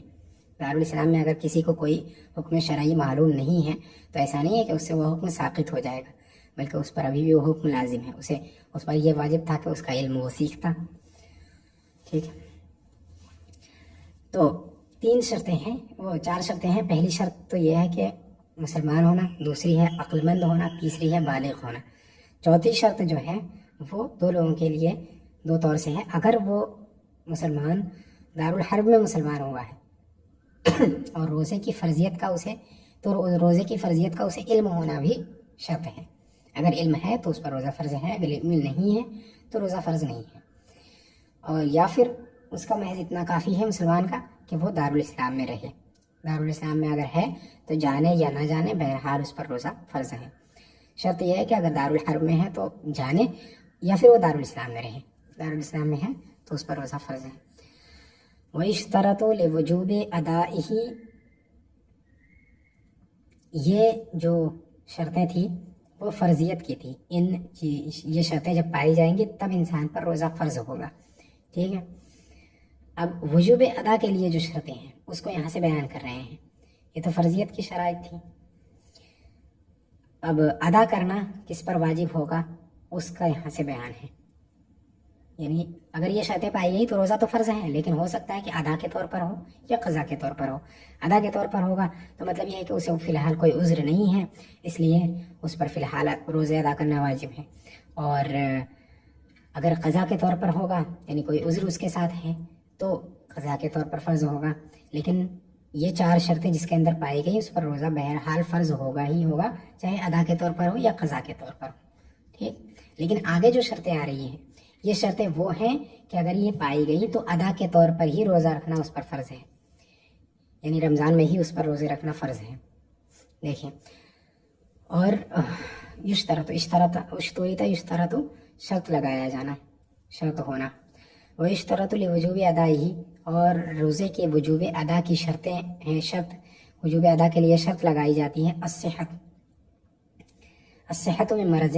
دارالاسلام میں اگر کسی کو کوئی حکم شرعی معلوم نہیں ہے تو ایسا نہیں ہے کہ اس سے وہ حکم ساقط ہو جائے گا، بلکہ اس پر ابھی بھی وہ حکم لازم ہے، اس پر یہ واجب تھا کہ اس کا علم وہ سیکھتا۔ ٹھیک ہے، تو 3 شرطیں ہیں، وہ 4 شرطیں ہیں۔ پہلی شرط تو یہ ہے کہ مسلمان ہونا، دوسری ہے عقل مند ہونا، تیسری ہے بالغ ہونا۔ چوتھی شرط جو ہے وہ 2 لوگوں کے لیے 2 طور سے ہے۔ اگر وہ مسلمان دارالحرب میں مسلمان ہوا ہے اور روزے کی فرضیت کا اسے علم ہونا بھی شرط ہے۔ اگر علم ہے تو اس پر روزہ فرض ہے، اگر علم نہیں ہے تو روزہ فرض نہیں ہے۔ اور یا پھر اس کا محض اتنا کافی ہے مسلمان کا کہ وہ دارالاسلام میں رہے۔ دارالاسلام میں اگر ہے تو جانے یا نہ جانے بہرحال اس پر روزہ فرض ہے۔ شرط یہ ہے کہ اگر دارالحرب میں ہے تو جانے یا پھر وہ دارالاسلام میں رہے۔ دارالاسلام میں ہے تو اس پر روزہ فرض ہے۔ وَيُشْتَرَطُ لِوُجُوبِ أَدَائِهِ، یہ جو شرطیں تھیں وہ فرضیت کی تھی۔ یہ شرطیں جب پائی جائیں گی تب انسان پر روزہ فرض ہوگا۔ ٹھیک ہے، اب وجوب ادا کے لیے جو شرطیں ہیں اس کو یہاں سے بیان کر رہے ہیں۔ یہ تو فرضیت کی شرائط تھی، اب ادا کرنا کس پر واجب ہوگا اس کا یہاں سے بیان ہے۔ یعنی اگر یہ شرطیں پائی گئی تو روزہ تو فرض ہے، لیکن ہو سکتا ہے کہ ادا کے طور پر ہو یا قضا کے طور پر ہو۔ ادا کے طور پر ہوگا تو مطلب یہ ہے کہ اسے فی الحال کوئی عذر نہیں ہے، اس لیے اس پر فی الحال روزے ادا کرنا واجب ہے۔ اور اگر قضا کے طور پر ہوگا یعنی کوئی عذر اس کے ساتھ ہے تو قضا کے طور پر فرض ہوگا۔ لیکن یہ 4 شرطیں جس کے اندر پائی گئی اس پر روزہ بہرحال فرض ہوگا ہی ہوگا، چاہے ادا کے طور پر ہو یا قضا کے طور پر ہو۔ ٹھیک، لیکن آگے جو شرطیں آ رہی ہیں یہ شرطیں وہ ہیں کہ اگر یہ پائی گئی تو ادا کے طور پر ہی روزہ رکھنا اس پر فرض ہے، یعنی رمضان میں ہی اس پر روزے رکھنا فرض ہے۔ دیکھیں، اور یشترط شرط لگایا جانا، شرط ہونا۔ وَيُشْتَرَطُ لِوُجُوبِ أَدَائِهِ، اور روزے کے وجوب ادا کی شرطیں ہیں۔ وجوب ادا کے لیے شرط لگائی جاتی ہے الصحت من مرض،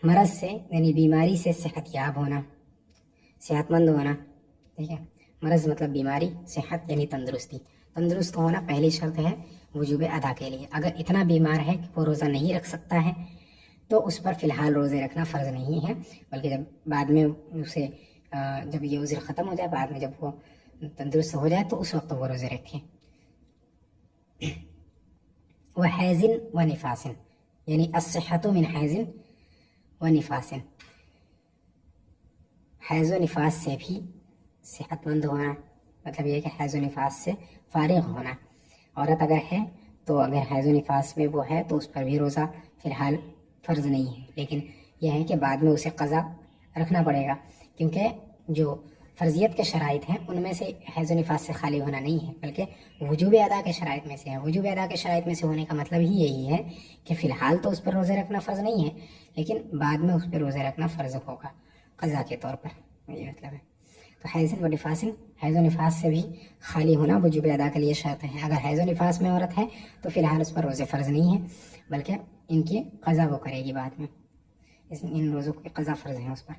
مرض سے یعنی بیماری سے صحت یاب ہونا، صحت مند ہونا۔ ٹھیک ہے، مرض مطلب بیماری، صحت یعنی تندرست ہونا پہلی شرط ہے وجوب ادا کے لیے۔ اگر اتنا بیمار ہے کہ وہ روزہ نہیں رکھ سکتا ہے تو اس پر فی الحال روزے رکھنا فرض نہیں ہے، بلکہ جب بعد میں جب یہ عذر ختم ہو جائے، بعد میں جب وہ تندرست ہو جائے تو اس وقت وہ روزے رکھیں۔ وحیض و نفاس، یعنی الصحت من حیض و نفاس، حیض و نفاس سے بھی صحت مند ہونا، مطلب یہ کہ حیض و نفاس سے فارغ ہونا۔ عورت اگر ہے تو اگر حیض و نفاس میں وہ ہے تو اس پر بھی روزہ فی الحال فرض نہیں ہے، لیکن یہ ہے کہ بعد میں اسے قضا رکھنا پڑے گا، کیونکہ جو فرضیت کے شرائط ہیں ان میں سے حیض و نفاس سے خالی ہونا نہیں ہے، بلکہ وجوب ادا کے شرائط میں سے ہے۔ وجوب ادا کے شرائط میں سے ہونے کا مطلب ہی یہی ہے کہ فی الحال تو اس پر روزے رکھنا فرض نہیں ہے، لیکن بعد میں اس پہ روزے رکھنا فرض ہوگا قضا کے طور پر، یہ مطلب ہے۔ تو حیض و نفاس، حیض و نفاس سے بھی خالی ہونا وجوب ادا کے لیے شرط ہے۔ اگر حیض و نفاس میں عورت ہے تو فی الحال اس پر روزے فرض نہیں ہے، بلکہ ان کی قضا وہ کرے گی بعد میں، ان روزوں کی قضا فرض ہے اس پر۔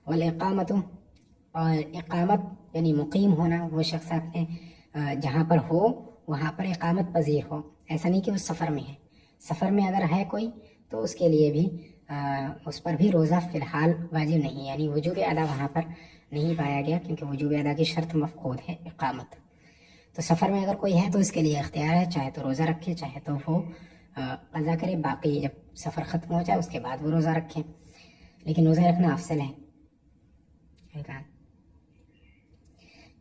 والاقامت، اور اقامت یعنی مقیم ہونا، وہ شخص اپنے جہاں پر ہو وہاں پر اقامت پذیر ہو، ایسا نہیں کہ وہ سفر میں ہے۔ سفر میں اگر ہے کوئی تو اس کے لیے بھی اس پر بھی روزہ فی الحال واجب نہیں، یعنی وجوب ادا وہاں پر نہیں پایا گیا، کیونکہ وجوب ادا کی شرط مفقود ہے اقامت۔ تو سفر میں اگر کوئی ہے تو اس کے لیے اختیار ہے، چاہے تو روزہ رکھے چاہے تو وہ قضا کرے، باقی جب سفر ختم ہو جائے اس کے بعد وہ روزہ رکھیں، لیکن روزہ رکھنا افضل ہے،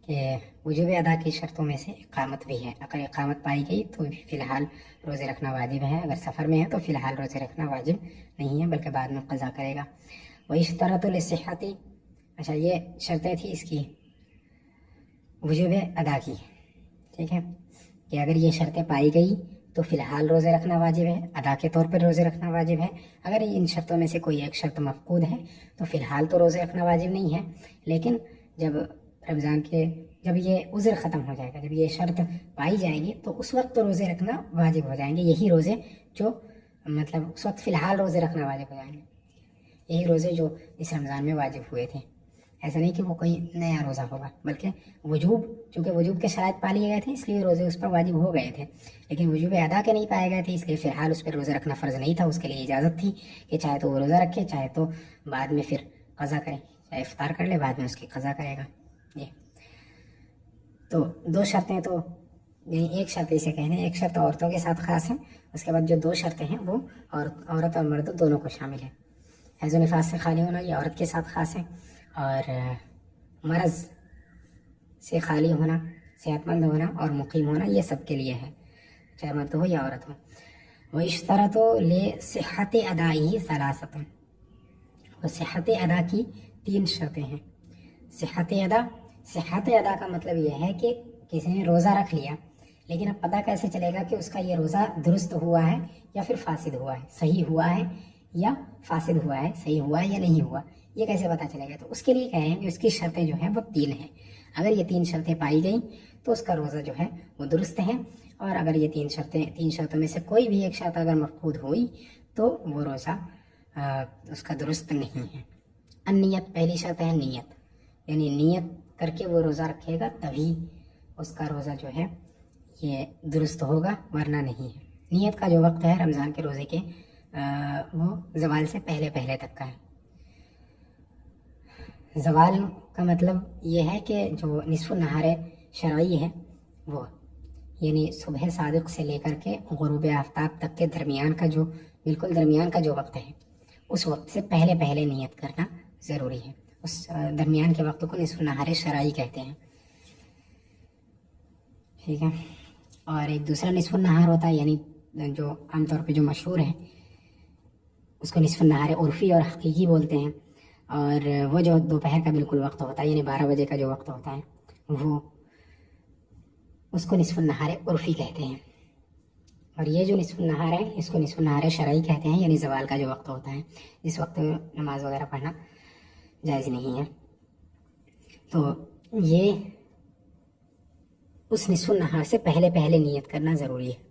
کہ وجوب ادا کی شرطوں میں سے اقامت بھی ہے. اگر اقامت پائی گئی تو فی الحال روزے رکھنا واجب ہے. اگر سفر میں ہے تو فی الحال روزے رکھنا واجب نہیں ہے بلکہ بعد میں قضا کرے گا. وَيُشْتَرَطُ لِلصِّحَّةِ، اچھا یہ شرطیں تھی اس کی وجوب ادا کی. ٹھیک ہے کہ اگر یہ شرطیں پائی گئی تو فی الحال روزے رکھنا واجب ہے، ادا کے طور پر روزے رکھنا واجب ہے. اگر ان شرطوں میں سے کوئی ایک شرط مفقود ہے تو فی الحال تو روزے رکھنا واجب نہیں ہے، لیکن جب رمضان کے جب یہ عذر ختم ہو جائے گا، جب یہ شرط پائی جائے گی تو اس وقت تو روزے رکھنا واجب ہو جائیں گے. یہی روزے جو مطلب اس وقت فی الحال روزے رکھنا واجب ہو جائیں گے، یہی روزے جو اس رمضان میں واجب ہوئے تھے. ایسا نہیں کہ وہ کوئی نیا روزہ ہوگا، بلکہ وجوب، چونکہ وجوب کے شرائط پا لیے گئے تھے اس لیے روزے اس پر واجب ہو گئے تھے، لیکن وجوب ادا کے نہیں پائے گئے تھے اس لیے فی الحال اس پر روزہ رکھنا فرض نہیں تھا. اس کے لیے اجازت تھی کہ چاہے تو وہ روزہ رکھے، چاہے تو بعد میں پھر قضا کرے، چاہے افطار کر لے بعد میں اس کی قضا کرے گا. یہ تو دو شرطیں تو ایک شرط اسے کہتے ہیں، ایک شرط عورتوں کے ساتھ خاص ہے، اس کے بعد جو دو شرطیں ہیں وہ عورت اور مرد دونوں کو شامل ہے. حیض و نفاس سے خالی ہونا یہ عورت کے ساتھ خاص ہے، اور مرض سے خالی ہونا، صحت مند ہونا اور مقیم ہونا یہ سب کے لیے ہے، چاہے مرد ہو یا عورت ہو. وَيُشْتَرَطُ لِصِحَّةِ أَدَائِهِ ثَلَاثَةٌ، اور صحت ادا کی 3 شرطیں ہیں. صحت ادا کا مطلب یہ ہے کہ کسی نے روزہ رکھ لیا، لیکن اب پتہ کیسے چلے گا کہ اس کا یہ روزہ درست ہوا ہے یا پھر فاسد ہوا ہے، صحیح ہوا ہے یا فاسد ہوا ہے، صحیح ہوا ہے یا نہیں ہوا، یہ کیسے پتہ چلے گا؟ تو اس کے لیے کہہ رہے ہیں کہ اس کی شرطیں جو ہیں وہ 3 ہیں. اگر یہ 3 شرطیں پائی گئیں تو اس کا روزہ جو ہے وہ درست ہے، اور اگر یہ 3 شرطوں میں سے کوئی بھی ایک شرط اگر مفقود ہوئی تو وہ روزہ اس کا درست نہیں ہے. النیت، پہلی شرط ہے نیت، یعنی نیت کر کے وہ روزہ رکھے گا تبھی اس کا روزہ جو ہے یہ درست ہوگا، ورنہ نہیں ہے. نیت کا جو وقت ہے رمضان کے روزے کے وہ زوال سے پہلے تک کا ہے. زوال کا مطلب یہ ہے کہ جو نصف النہار شرعی ہے وہ، یعنی صبح صادق سے لے کر کے غروب آفتاب تک کے درمیان کا جو بالکل درمیان کا جو وقت ہے اس وقت سے پہلے نیت کرنا ضروری ہے. اس درمیان کے وقت کو نصف النہار شرعی کہتے ہیں. ٹھیک ہے، اور ایک دوسرا نصف النہار ہوتا ہے، یعنی جو عام طور پہ جو مشہور ہے اس کو نصف النہار عرفی اور حقیقی بولتے ہیں، اور وہ جو دوپہر کا بالکل وقت ہوتا ہے، یعنی 12 بجے کا جو وقت ہوتا ہے وہ اس کو نصف النہار عرفی کہتے ہیں. اور یہ جو نصف النہار ہے اس کو نصف النہار شرعی کہتے ہیں، یعنی زوال کا جو وقت ہوتا ہے جس وقت میں نماز وغیرہ پڑھنا جائز نہیں ہے. تو یہ اس نصف النہار سے پہلے نیت کرنا ضروری ہے.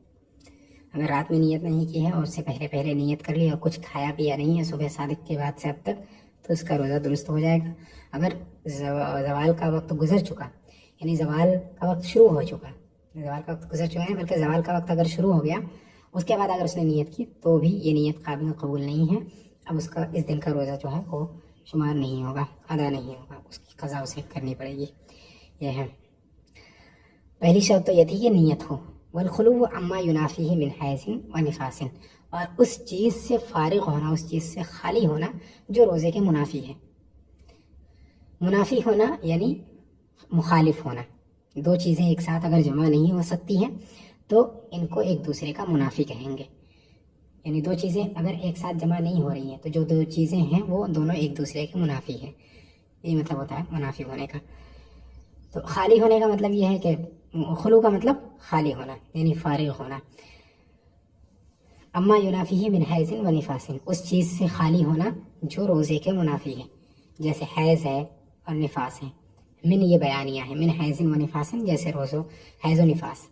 اگر رات میں نیت نہیں کی ہے اور اس سے پہلے نیت کر لی اور کچھ کھایا پیا نہیں ہے صبح صادق کے بعد سے اب تک، تو اس کا روزہ درست ہو جائے گا. اگر زوال کا وقت گزر چکا، یعنی زوال کا وقت شروع ہو چکا، زوال کا وقت گزر چکا ہے بلکہ زوال کا وقت اگر شروع ہو گیا اس کے بعد اگر اس نے نیت کی تو بھی یہ نیت قابل قبول نہیں ہے. اب اس کا اس دن کا روزہ جو ہے وہ شمار نہیں ہوگا، ادا نہیں ہوگا، اس کی قضا اسے کرنی پڑے گی. یہ ہے پہلی شرط تو یہ تھی کہ نیت ہو. والخلو عما ینافیہ من حیض و نفاس، اور اس چیز سے فارغ ہونا، اس چیز سے خالی ہونا جو روزے کے منافی ہے. منافی ہونا یعنی مخالف ہونا. 2 چیزیں ایک ساتھ اگر جمع نہیں ہو سکتی ہیں تو ان کو ایک دوسرے کا منافی کہیں گے. یعنی 2 چیزیں اگر ایک ساتھ جمع نہیں ہو رہی ہیں تو جو 2 چیزیں ہیں وہ دونوں ایک دوسرے کے منافی ہیں. یہ مطلب ہوتا ہے منافی ہونے کا. تو خالی ہونے کا مطلب یہ ہے کہ خلو کا مطلب خالی ہونا یعنی فارغ ہونا. اما ینافیہ من حیض و نفاس، اس چیز سے خالی ہونا جو روزے کے منافی ہے، جیسے حیض ہے اور نفاس ہے. من یہ بیانیہ ہے، من حیض و نفاس جیسے حیض و نفاس.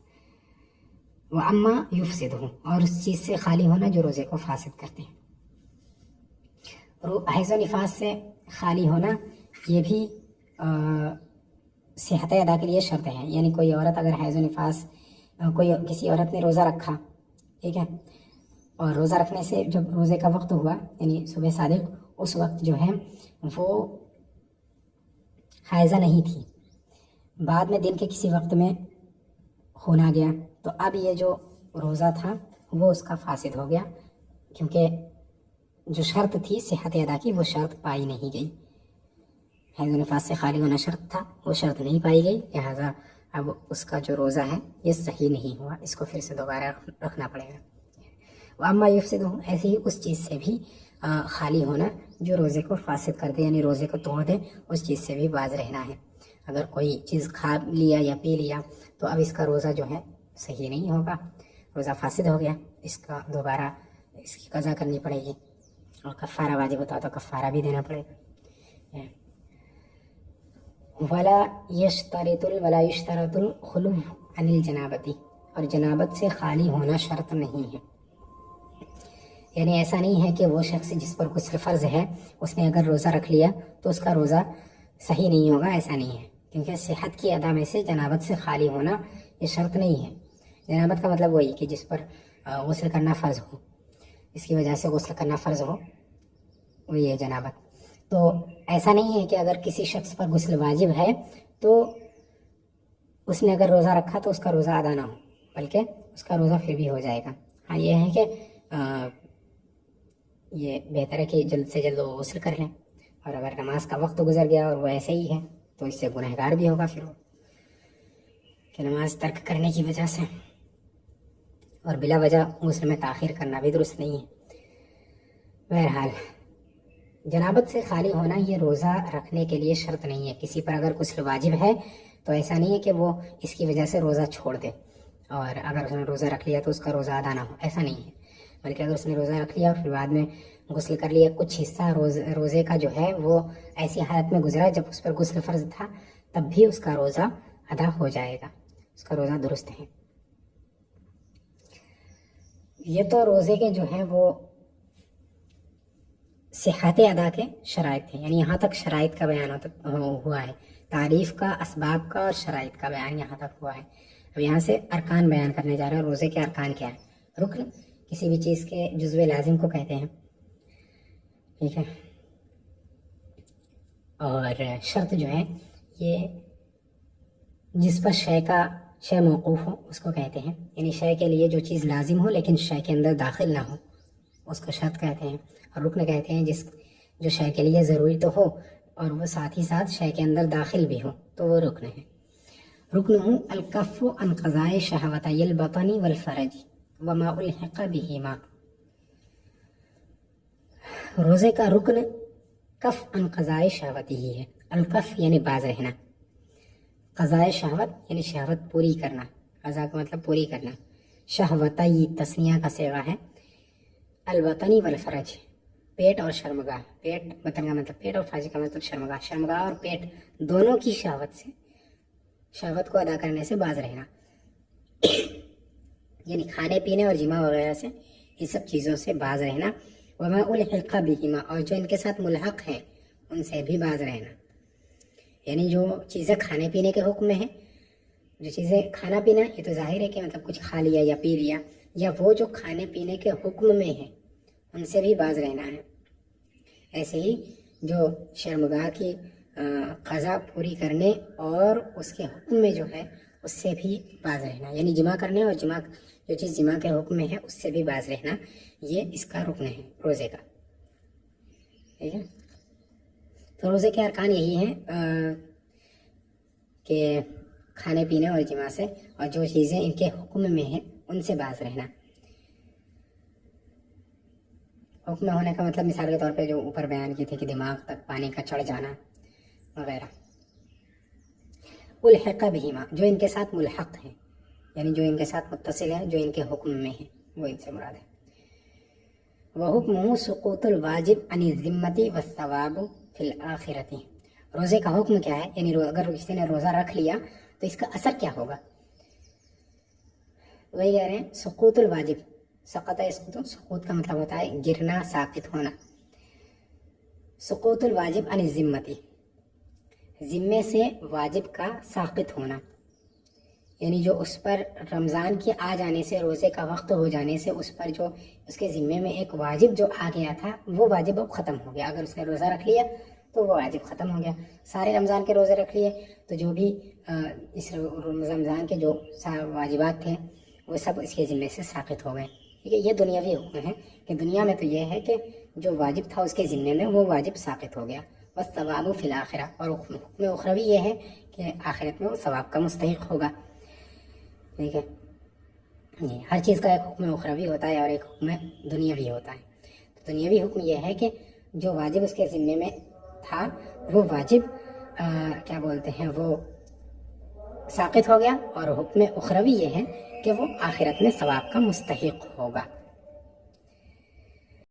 وہ اما یفسد ہوں، اور اس چیز سے خالی ہونا جو روزے کو فاسد کرتے ہیں. حیض و نفاس سے خالی ہونا یہ بھی صحت ادا کے لیے شرط ہے. یعنی کوئی عورت اگر حیض و نفاس، کسی عورت نے روزہ رکھا، ٹھیک ہے، اور روزہ رکھنے سے جب روزے کا وقت ہوا یعنی صبح صادق، اس وقت جو ہے وہ حائضہ نہیں تھی، بعد میں دن کے کسی وقت میں خون آ گیا، تو اب یہ جو روزہ تھا وہ اس کا فاسد ہو گیا، کیونکہ جو شرط تھی صحت ادا کی وہ شرط پائی نہیں گئی. حیض و نفاس سے خالی ہونا شرط تھا، وہ شرط نہیں پائی گئی، لہٰذا اب اس کا جو روزہ ہے یہ صحیح نہیں ہوا، اس کو پھر سے دوبارہ رکھنا پڑے گا۔ واما یفسدہ، ایسے ہی اس چیز سے بھی خالی ہونا جو روزے کو فاسد کر دے، یعنی روزے کو توڑ دے، اس چیز سے بھی باز رہنا ہے۔ اگر کوئی چیز کھا لیا یا پی لیا تو اب اس کا روزہ جو ہے صحیح نہیں ہوگا، روزہ فاسد ہو گیا، اس کا دوبارہ اس کی قضا کرنی پڑے گی، اور کفارہ واجب ہوتا تو کفارہ بھی دینا پڑے گا۔ ولا یشترط الخلو عن الجنابتی، اور جنابت سے خالی ہونا شرط نہیں ہے، یعنی ایسا نہیں ہے کہ وہ شخص جس پر غسل فرض ہے اس نے اگر روزہ رکھ لیا تو اس کا روزہ صحیح نہیں ہوگا، ایسا نہیں ہے، کیونکہ صحت کی ادا میں سے جنابت سے خالی ہونا یہ شرط نہیں ہے۔ جنابت کا مطلب وہی کہ جس پر غسل کرنا فرض ہو، اس کی وجہ سے غسل کرنا فرض ہو، وہی ہے جنابت۔ تو ایسا نہیں ہے کہ اگر کسی شخص پر غسل واجب ہے تو اس نے اگر روزہ رکھا تو اس کا روزہ ادا نہ ہو، بلکہ اس کا روزہ پھر بھی ہو جائے گا۔ ہاں یہ ہے کہ یہ بہتر ہے کہ جلد سے جلد وہ غسل کر لیں، اور اگر نماز کا وقت گزر گیا اور وہ ایسے ہی ہے تو اس سے گنہگار بھی ہوگا پھر وہ، کہ نماز ترک کرنے کی وجہ سے، اور بلا وجہ غسل میں تاخیر کرنا بھی درست نہیں ہے۔ بہرحال جنابت سے خالی ہونا یہ روزہ رکھنے کے لیے شرط نہیں ہے۔ کسی پر اگر غسل واجب ہے تو ایسا نہیں ہے کہ وہ اس کی وجہ سے روزہ چھوڑ دے، اور اگر اس نے روزہ رکھ لیا تو اس کا روزہ ادا نہ ہو، ایسا نہیں ہے، بلکہ اگر اس نے روزہ رکھ لیا اور پھر بعد میں غسل کر لیا، کچھ حصہ روزے کا جو ہے وہ ایسی حالت میں گزرا جب اس پر غسل فرض تھا، تب بھی اس کا روزہ ادا ہو جائے گا، اس کا روزہ درست ہے۔ یہ تو روزے کے جو ہیں وہ صحت ادا کے شرائط تھے، یعنی یہاں تک شرائط کا بیان ہوا ہے، تعریف کا، اسباب کا اور شرائط کا بیان یہاں تک ہوا ہے۔ اب یہاں سے ارکان بیان کرنے جا رہے ہیں۔ روزے کے ارکان کیا ہیں؟ رکن کسی بھی چیز کے جزو لازم کو کہتے ہیں، ٹھیک ہے، اور شرط جو ہے یہ جس پر شے موقوف ہو اس کو کہتے ہیں، یعنی شے کے لیے جو چیز لازم ہو لیکن شے کے اندر داخل نہ ہو اس کو شرط کہتے ہیں، اور رکن کہتے ہیں جو شے کے لیے ضروری تو ہو اور وہ ساتھ ہی ساتھ شے کے اندر داخل بھی ہو تو وہ رکن ہے۔ رکن الکف عن قضاء شہوتی البطن والفرج وما الحق بہما، روزے کا رکن کف عن قضاء شہوتی ہی ہے۔ الکف یعنی باز رہنا، قضاء شہوت یعنی شہوت پوری کرنا، قضاء کا مطلب پوری کرنا، شہوتی تثنیہ کا صیغہ ہے، البطنی والفرج پیٹ اور شرمگاہ، پیٹ بطن کا مطلب پیٹ اور فرج کا مطلب شرمگاہ، شرمگاہ اور پیٹ دونوں کی شہوت کو ادا کرنے سے باز رہنا، یعنی کھانے پینے اور جماع وغیرہ سے، یہ سب چیزوں سے باز رہنا۔ وما الحق بہما، اور جو ان کے ساتھ ملحق ہیں ان سے بھی باز رہنا، یعنی جو چیزیں کھانے پینے کے حکم میں ہیں، جو چیزیں کھانا پینا یہ تو ظاہر ہے کہ مطلب کچھ کھا لیا یا پی لیا، یا وہ جو کھانے پینے کے حکم میں ہیں ان سے بھی باز رہنا ہے۔ ایسے ہی جو شرمگاہ کی قضا پوری کرنے اور اس کے حکم میں جو ہے اس سے بھی باز رہنا، یعنی جماع کرنے اور جو چیز جماع کے حکم میں ہے اس سے بھی باز رہنا، یہ اس کا رکن ہے روزے کا، ٹھیک ہے۔ تو روزے کے ارکان یہی ہیں کہ کھانے پینے اور جماع سے، اور جو چیزیں ان کے حکم میں ہیں ان سے باز رہنا۔ حکم میں ہونے کا مطلب مثال کے طور پہ جو اوپر بیان کی تھی کہ دماغ تک پانی کا چڑھ جانا وغیرہ۔ الحق بہما، جو ان کے ساتھ ملحق ہیں، یعنی جو ان کے ساتھ متصل ہیں، جو ان کے حکم میں ہیں، وہ ان سے مراد ہے۔ وحکمہ سقوط الواجب عن الذمۃ والثواب فی الآخرۃ، روزے کا حکم کیا ہے، یعنی اگر کسی نے روزہ رکھ لیا تو اس کا اثر کیا ہوگا، وہی کہہ رہے ہیں سقوط الواجب، سقط یسقط، سقوط کا مطلب ہوتا ہے گرنا، ساقط ہونا، سقوط الواجب عن الذمۃ، ذمے سے واجب کا ساقط ہونا، یعنی جو اس پر رمضان کے آ جانے سے، روزے کا وقت ہو جانے سے اس پر جو اس کے ذمے میں ایک واجب جو آ گیا تھا وہ واجب اب ختم ہو گیا۔ اگر اس نے روزہ رکھ لیا تو وہ واجب ختم ہو گیا۔ سارے رمضان کے روزے رکھ لیے تو جو بھی اس رمضان کے جو واجبات تھے وہ سب اس کے ذمے سے ساقط ہو گئے، ٹھیک ہے۔ یہ دنیاوی حکم ہے کہ دنیا میں تو یہ ہے کہ جو واجب تھا اس کے ذمے میں وہ واجب ساقط ہو گیا، والثواب فی الآخرہ، اور حکم اخروی یہ ہے کہ آخرت میں وہ ثواب کا مستحق ہوگا. ٹھیک ہے، ہر چیز کا ایک حکم اخروی ہوتا ہے اور ایک حکم دنیاوی ہوتا ہے. تو دنیاوی حکم یہ ہے کہ جو واجب اس کے ذمے میں تھا وہ واجب کیا بولتے ہیں وہ ساقط ہو گیا، اور حکم اخروی یہ ہے کہ وہ آخرت میں ثواب کا مستحق ہوگا.